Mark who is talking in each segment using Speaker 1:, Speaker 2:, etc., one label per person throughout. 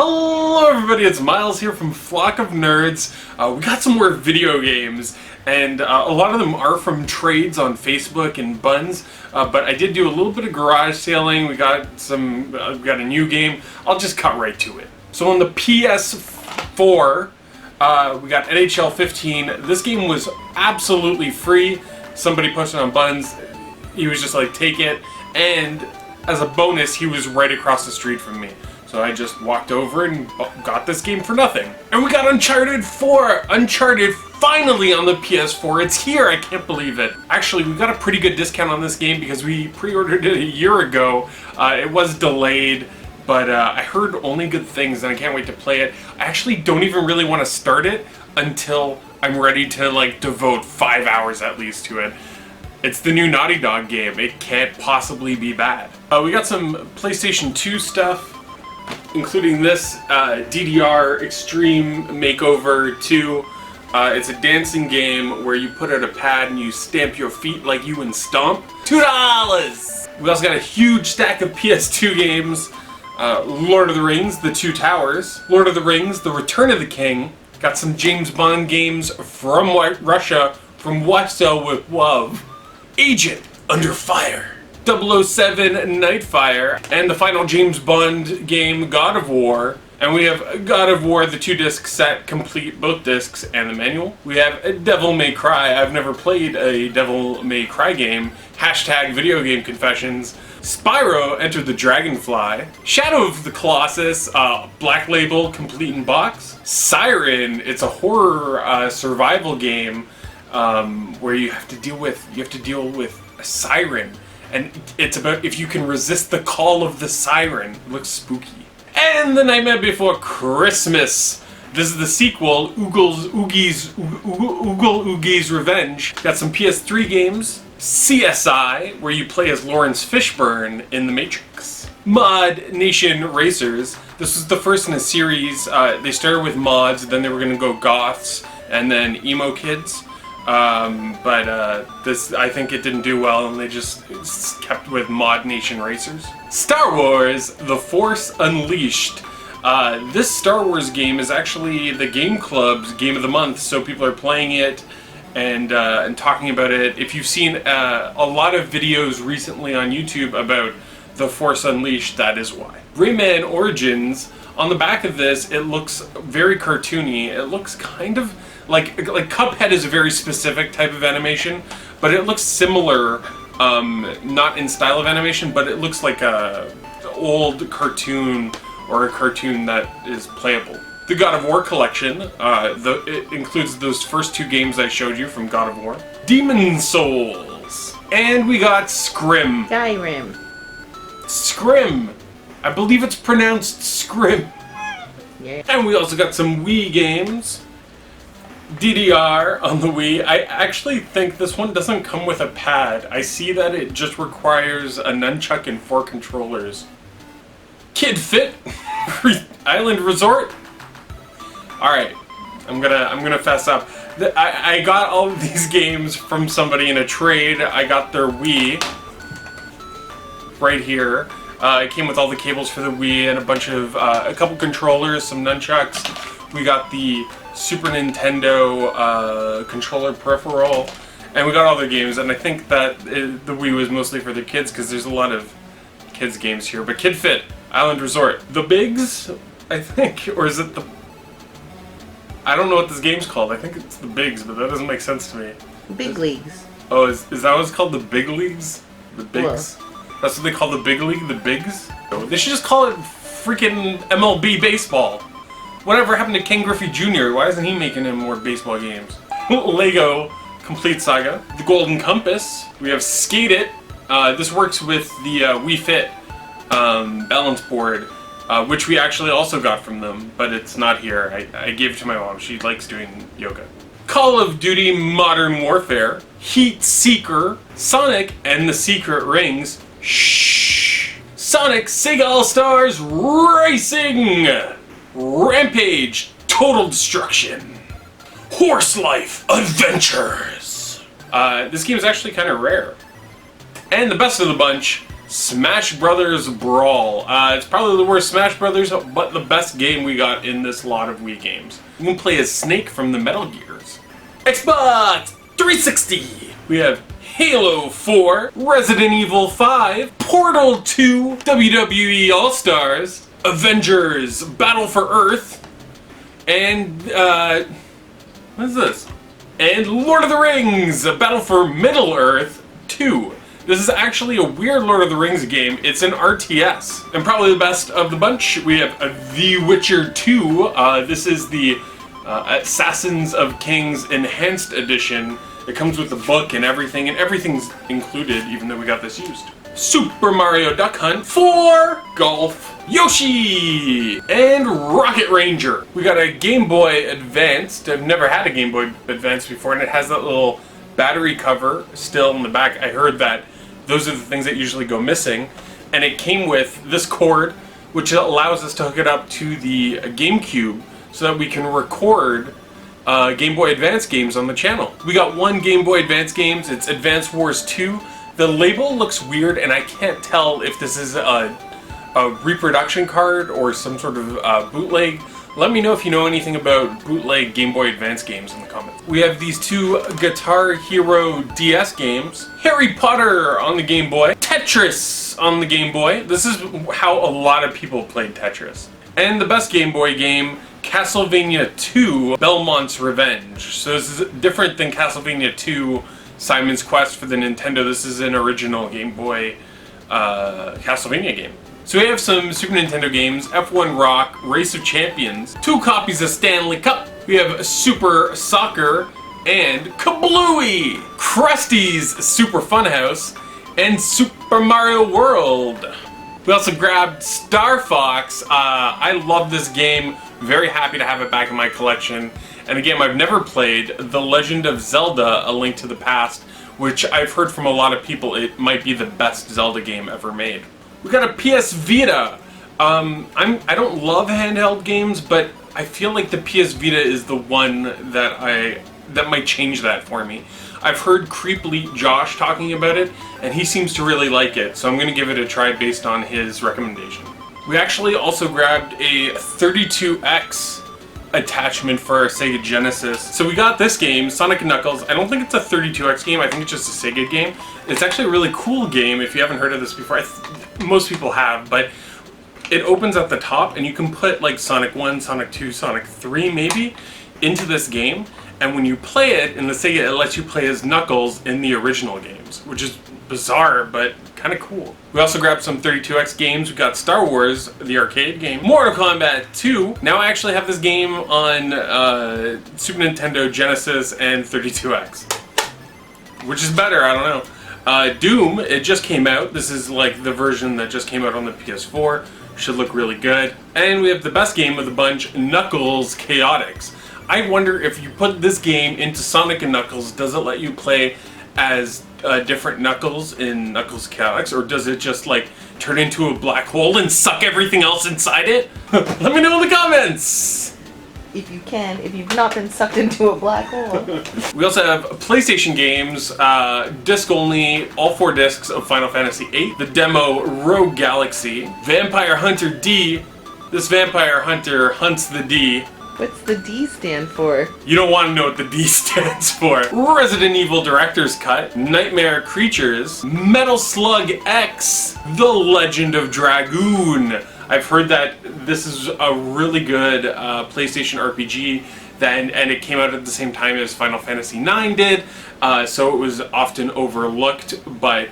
Speaker 1: Hello everybody, it's Myles here from Flock of Nerds. We got some more video games, and a lot of them are from trades on Facebook and Buns, but I did do a little bit of garage sailing. We got a new game. I'll just cut right to it. So on the PS4, we got NHL 15. This game was absolutely free. Somebody posted on Buns. He was just like, take it, and as a bonus, he was right across the street from me. So I just walked over and got this game for nothing. And we got Uncharted 4! Uncharted finally on the PS4. It's here, I can't believe it. Actually, we got a pretty good discount on this game because we pre-ordered it a year ago. It was delayed, but I heard only good things and I can't wait to play it. I actually don't even really want to start it until I'm ready to like devote 5 hours at least to it. It's the new Naughty Dog game. It can't possibly be bad. We got some PlayStation 2 stuff, including this DDR Extreme Makeover 2. It's a dancing game where you put out a pad and you stamp your feet like you in Stomp. $2! We also got a huge stack of PS2 games. Lord of the Rings, The Two Towers. Lord of the Rings, The Return of the King. Got some James Bond games from Russia, from Warsaw with Love. Agent Under Fire. 007 Nightfire, and the final James Bond game, God of War. And we have God of War, the 2-disc set, complete, both discs, and the manual. We have Devil May Cry. I've never played a Devil May Cry game. Hashtag video game confessions. Spyro, Enter the Dragonfly. Shadow of the Colossus, Black Label, complete in box. Siren, it's a horror survival game where you have to deal with a siren. And it's about if you can resist the call of the siren. It looks spooky. And The Nightmare Before Christmas. This is the sequel, Oogle Oogie's Revenge. Got some PS3 games. CSI, where you play as Lawrence Fishburne in The Matrix. Mod Nation Racers. This was the first in a series. They started with mods, then they were going to go goths, and then emo kids. This, I think it didn't do well, and they just kept with Mod Nation Racers. Star Wars: The Force Unleashed. This Star Wars game is actually the Game Club's Game of the Month, so people are playing it and talking about it. If you've seen a lot of videos recently on YouTube about The Force Unleashed, that is why. Rayman Origins. On the back of this, it looks very cartoony. It looks kind of like Cuphead is a very specific type of animation, but it looks similar, not in style of animation, but it looks like a old cartoon or a cartoon that is playable. The God of War collection, it includes those first two games I showed you from God of War. Demon Souls, and we got Scrim.
Speaker 2: Skyrim.
Speaker 1: Scrim. I believe it's pronounced Scrim.
Speaker 2: Yeah.
Speaker 1: And we also got some Wii games. DDR on the Wii. I actually think this one doesn't come with a pad. I see that it just requires a nunchuck and 4 controllers. Kid Fit Island Resort. Alright, I'm gonna fess up. I got all of these games from somebody in a trade. I got their Wii right here. It came with all the cables for the Wii and a couple controllers, some nunchucks. We got the Super Nintendo controller peripheral, and we got all the games. And I think that the Wii was mostly for the kids because there's a lot of kids games here. But Kid Fit, Island Resort, The Bigs, I think, or is it the? I don't know what this game's called. I think it's The Bigs, but that doesn't make sense to me.
Speaker 2: Big Leagues.
Speaker 1: Oh, is that what it's called? The Big Leagues? The Bigs?
Speaker 2: Whoa.
Speaker 1: That's what they call the Big League? The Bigs? They should just call it freaking MLB Baseball. Whatever happened to Ken Griffey Jr.? Why isn't he making him more baseball games? Lego Complete Saga. The Golden Compass. We have Skate It. This works with the Wii Fit balance board, which we actually also got from them, but it's not here. I gave it to my mom. She likes doing yoga. Call of Duty Modern Warfare. Heat Seeker. Sonic and the Secret Rings. Shh. Sonic Sega All-Stars Racing. Rampage Total Destruction. Horse Life Adventures. This game is actually kind of rare. And the best of the bunch, Smash Brothers Brawl. It's probably the worst Smash Brothers, but the best game we got in this lot of Wii games. You can play as Snake from the Metal Gears. Xbox 360! We have Halo 4, Resident Evil 5, Portal 2, WWE All-Stars, Avengers Battle for Earth, and, what is this? And Lord of the Rings Battle for Middle-earth 2. This is actually a weird Lord of the Rings game. It's an RTS. And probably the best of the bunch, we have The Witcher 2. This is the Assassins of Kings Enhanced Edition. It comes with the book and everything's included, even though we got this used. Super Mario Duck Hunt 4, Golf, Yoshi, and Rocket Ranger. We got a Game Boy Advanced. I've never had a Game Boy Advance before, and it has that little battery cover still in the back. I heard that those are the things that usually go missing. And it came with this cord, which allows us to hook it up to the GameCube so that we can record Game Boy Advance games on the channel. We got one Game Boy Advance games. It's Advance Wars 2. The label looks weird, and I can't tell if this is a reproduction card or some sort of bootleg. Let me know if you know anything about bootleg Game Boy Advance games in the comments. We have these two Guitar Hero DS games, Harry Potter on the Game Boy, Tetris on the Game Boy. This is how a lot of people played Tetris. And the best Game Boy game, Castlevania 2, Belmont's Revenge. So this is different than Castlevania 2, Simon's Quest for the Nintendo. This is an original Game Boy Castlevania game. So we have some Super Nintendo games, F1 Rock, Race of Champions, 2 copies of Stanley Cup. We have Super Soccer and Kablooey, Krusty's Super Funhouse, and Super Mario World. We also grabbed Star Fox. I love this game. Very happy to have it back in my collection. And a game I've never played, The Legend of Zelda: A Link to the Past, which I've heard from a lot of people it might be the best Zelda game ever made. We got a PS Vita. I don't love handheld games, but I feel like the PS Vita is the one that might change that for me. I've heard Creeply Josh talking about it, and he seems to really like it, so I'm going to give it a try based on his recommendation. We actually also grabbed a 32X attachment for our Sega Genesis. So we got this game, Sonic & Knuckles. I don't think it's a 32X game, I think it's just a Sega game. It's actually a really cool game if you haven't heard of this before. Most people have, but it opens at the top and you can put like Sonic 1, Sonic 2, Sonic 3 maybe into this game. And when you play it in the Sega, it lets you play as Knuckles in the original games, which is bizarre, but kind of cool. We also grabbed some 32X games. We got Star Wars, the arcade game, Mortal Kombat 2. Now I actually have this game on Super Nintendo, Genesis, and 32X. Which is better, I don't know. Doom, it just came out. This is like the version that just came out on the PS4. Should look really good. And we have the best game of the bunch, Knuckles Chaotix. I wonder if you put this game into Sonic & Knuckles, does it let you play as different Knuckles in Knuckles Chaotix, or does it just like turn into a black hole and suck everything else inside it? Let me know in the comments!
Speaker 2: If you can, if you've not been sucked into a black hole.
Speaker 1: We also have PlayStation games, disc only, all 4 discs of Final Fantasy VIII, the demo Rogue Galaxy, Vampire Hunter D. This Vampire Hunter hunts the D.
Speaker 2: What's the D stand for?
Speaker 1: You don't want to know what the D stands for. Resident Evil Director's Cut, Nightmare Creatures, Metal Slug X, The Legend of Dragoon. I've heard that this is a really good PlayStation RPG, and it came out at the same time as Final Fantasy IX did, so it was often overlooked, but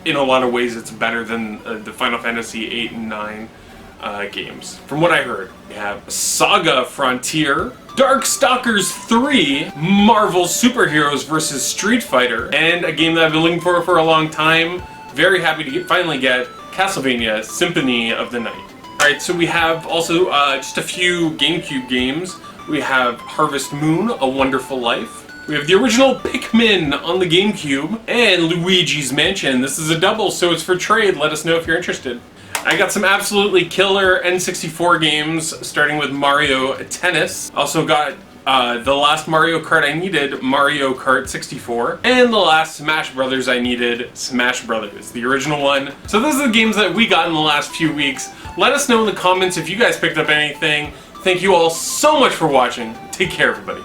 Speaker 1: in a lot of ways it's better than the Final Fantasy VIII and IX games, from what I heard. We have Saga Frontier, Darkstalkers 3, Marvel Superheroes vs. Street Fighter, and a game that I've been looking for a long time. Very happy to finally get Castlevania Symphony of the Night. Alright, so we have also just a few GameCube games. We have Harvest Moon, A Wonderful Life. We have the original Pikmin on the GameCube, and Luigi's Mansion. This is a double, so it's for trade. Let us know if you're interested. I got some absolutely killer N64 games, starting with Mario Tennis. Also got The last Mario Kart I needed, Mario Kart 64. And the last Smash Brothers I needed, Smash Brothers, the original one. So those are the games that we got in the last few weeks. Let us know in the comments if you guys picked up anything. Thank you all so much for watching. Take care, everybody.